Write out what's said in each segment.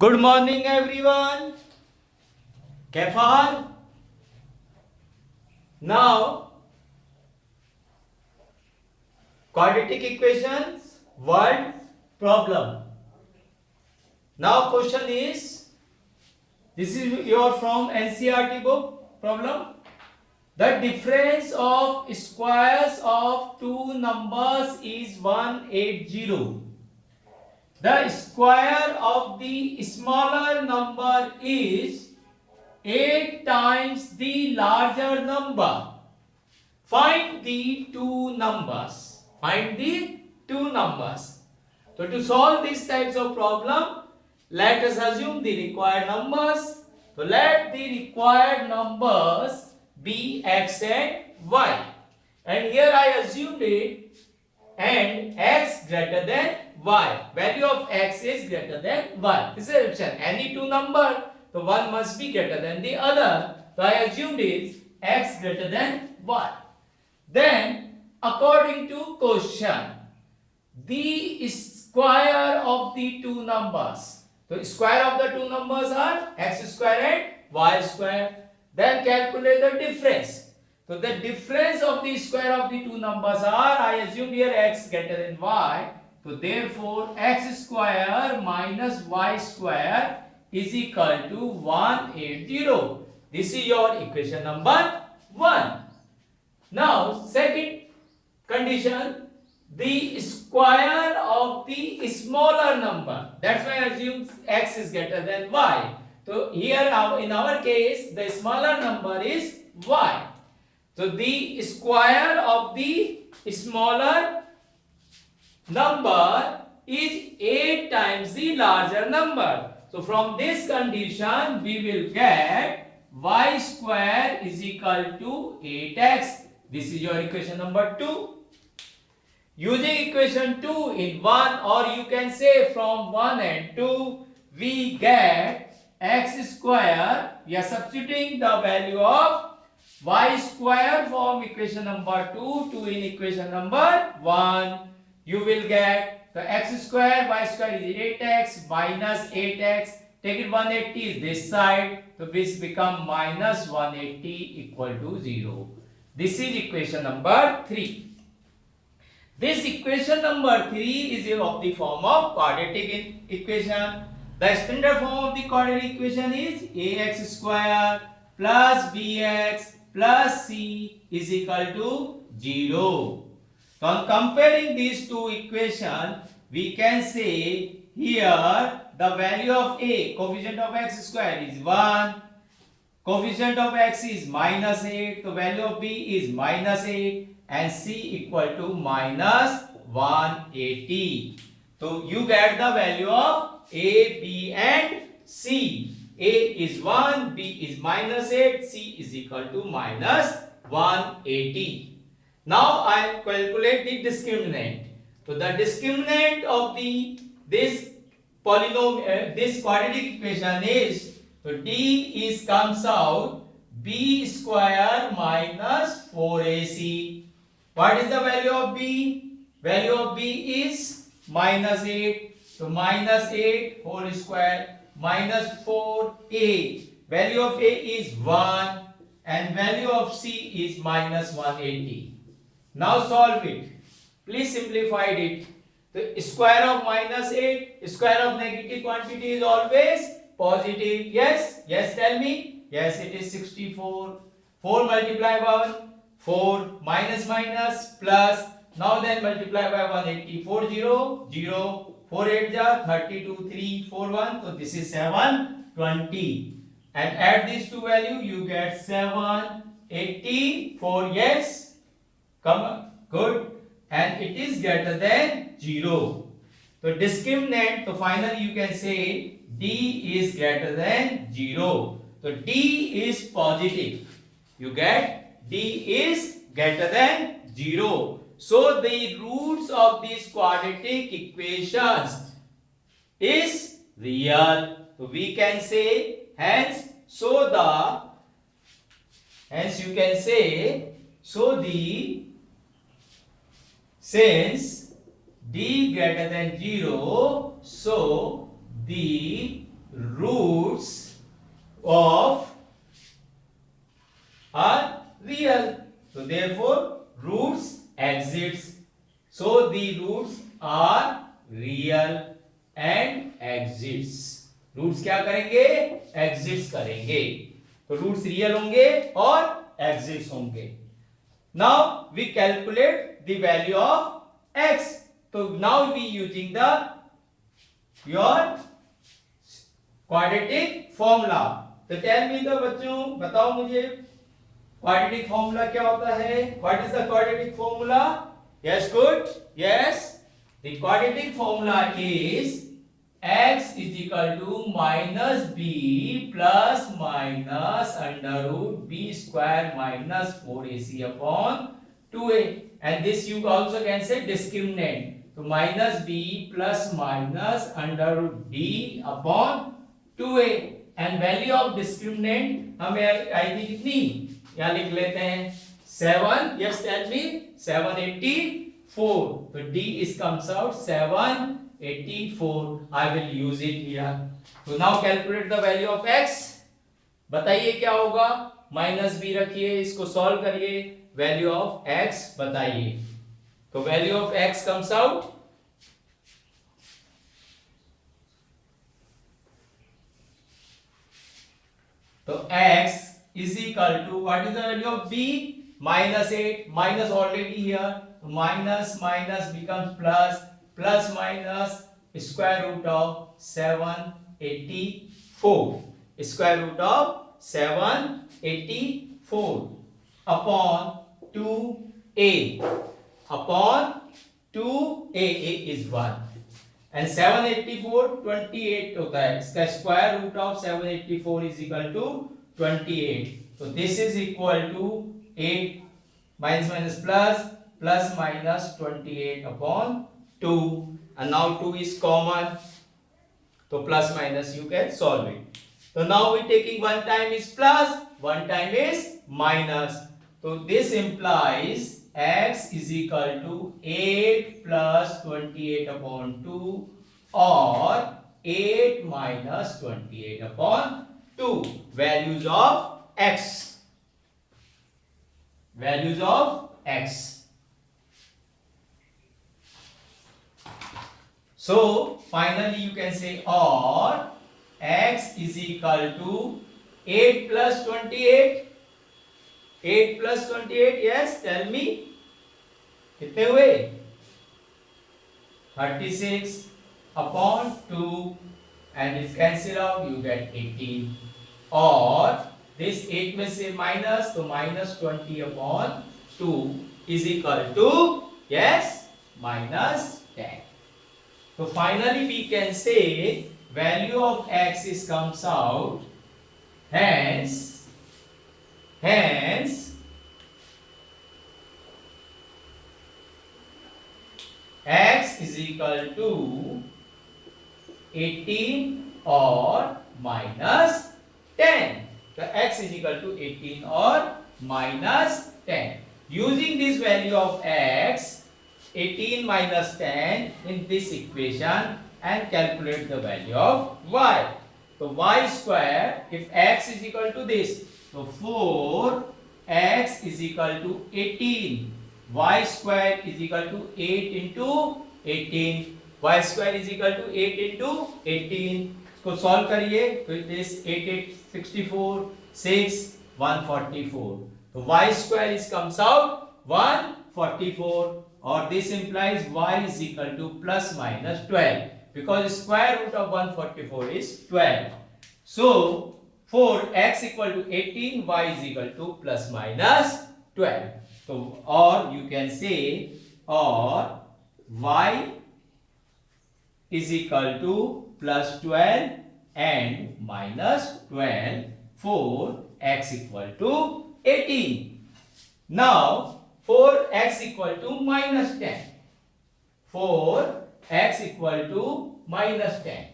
Good morning everyone, Kaif hall? Now quadratic equations word problem. Now question is, this is your from NCERT book problem. The difference of squares of two numbers is 180. The square of the smaller number is 8 times the larger number. Find the two numbers. Find the two numbers. So to solve these types of problem, let us assume the required numbers. So let the required numbers be x and y. And here I assumed it and x greater than y. Value of x is greater than y. This is assumption. Any two number, so one must be greater than the other. So I assumed is x greater than y. Then according to question, the square of the two numbers. So square of the two numbers are x square and y square. Then calculate the difference. So the difference of the square of the two numbers are, I assume here x greater than y. So therefore x square minus y square is equal to 180. This is your equation number 1. Now second condition, the square of the smaller number. That's why I assume x is greater than y. So here in our case the smaller number is y. So the square of the smaller number is 8 times the larger number. So from this condition we will get y square is equal to 8x. This is your equation number 2. Using equation 2 in 1, or you can say from 1 and 2, we get x square. We are substituting the value of y square from equation number 2 to in equation number 1. You will get the x square, y square is 8x minus 8x. Take it 180 is this side. So this become minus 180 equal to 0. This is equation number 3. This equation number 3 is of the form of quadratic equation. The standard form of the quadratic equation is ax square plus bx plus c is equal to 0. So on comparing these two equations, we can say here the value of a, coefficient of x square is 1. Coefficient of x is minus 8. The value of b is minus 8. And c equal to minus 180. So you get the value of a, b and c. A is 1, b is minus 8, c is equal to minus 180. Now I calculate the discriminant. So the discriminant of this polynomial, this quadratic equation is, so d is comes out b square minus 4ac. What is the value of b? Value of b is minus 8. So minus 8 whole square minus 4a. Value of a is 1 and value of c is minus 180. Now solve it. Please simplify it. The square of minus 8, square of negative quantity is always positive. Yes? Yes, tell me. Yes, it is 64. 4 multiplied by 1. 4 minus minus plus. Now then multiply by 180. 4 0 0. 4 8 ja 32. 3 4 1. So this is 720. And add these two value, you get 784. Yes. Come on. Good. And it is greater than 0. So discriminant. So finally you can say d is greater than 0. So d is positive. You get d is greater than 0. So the roots of these quadratic equations is real. So we can say hence you can say since d greater than 0, so the roots of are real. So therefore roots exists. So the roots are real and exists. Roots क्या करेंगे? Exist करेंगे. तो roots real होंगे और exist होंगे. Now we calculate the value of x. तो now we using the your quadratic formula. तो tell me the बच्चों, बताओ मुझे क्वाड्रेटिक फॉर्मूला क्या होता है? What is the quadratic formula? Yes, good. Yes, the quadratic formula is x is equal to minus b plus minus under root b square minus 4ac upon 2a. And this you also can say discriminant. So minus b plus minus under root b upon 2a. And value of discriminant हमें आएगी कितनी? यहाँ लिख लेते हैं 7. Yes, tell me. 784. So d is comes out 784. I will use it here. So now calculate the value of x. बताइए क्या होगा? माइनस बी रखिए, इसको सॉल्व करिए, वैल्यू ऑफ x बताइए. तो value of x comes out तो x is equal to what is the value of b? -8. Minus already here. So minus becomes plus. Plus minus square root of 784. Square root of 784 upon 2a. Upon 2a. A is 1. And 784 28 होता है. इसका square root of 784 is equal to 28. So this is equal to 8 minus plus minus 28 upon 2. And now 2 is common, so plus minus you can solve it. So now we taking one time is plus, one time is minus. So this implies x is equal to 8 plus 28 upon 2 or 8 minus 28 upon 2. Values of x. Values of x. So finally you can say or x is equal to 8 plus 28. 8 plus 28, yes, tell me. कितने हुए? 36 upon 2 and it's cancel out, you get 18. Or this 8 में से minus, तो minus 20 upon 2 is equal to, yes, minus 10. So finally we can say value of x is comes out, hence x is equal to 18 or minus 10. So x is equal to 18 or minus 10. Using this value of x, 18 minus 10 in this equation and calculate the value of y. So y square, if x is equal to this, so 4x is equal to 18. Y square is equal to 8 into 18. Y square is equal to 8 into 18. इसको solve करिए तो it is 8 8 64 6 144. तो y square is comes out 144 or this implies y is equal to plus minus 12 because square root of 144 is 12. So for x equal to 18, y is equal to plus minus 12. So or you can say or y is equal to plus 12 and minus 12 for x equal to 18. Now for x equal to minus 10. For x equal to minus 10.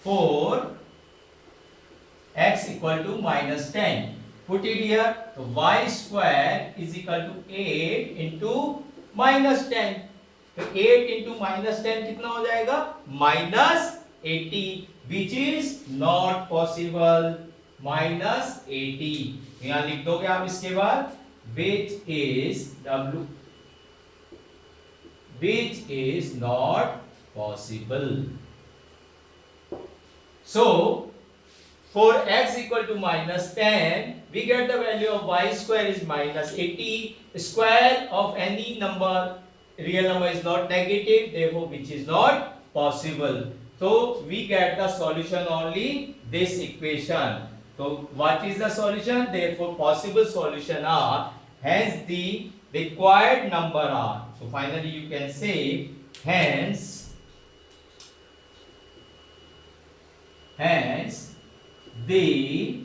For x equal to minus 10. put it here. So y square is equal to 8 into minus 10. तो 8 into minus 10 कितना हो जाएगा? minus 80, which is not possible. minus 80 यहाँ लिख दोगे आप इसके बाद, which is not possible. So for x equal to minus 10, we get the value of y square is minus 80. Square of any number, real number is not negative, therefore which is not possible. So we get the solution only this equation. So what is the solution? Therefore possible solution are, hence the required number are. So finally you can say hence the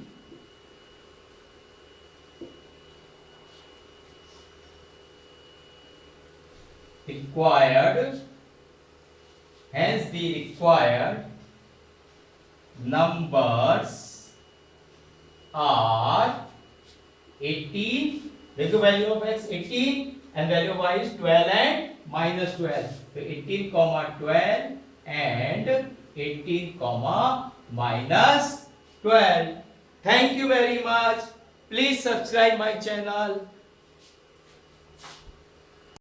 required numbers are 18. Take the value of x 18 and value of y is 12 and minus 12. So 18 comma 12 and 18 comma minus 12. Thank you very much. Please subscribe my channel.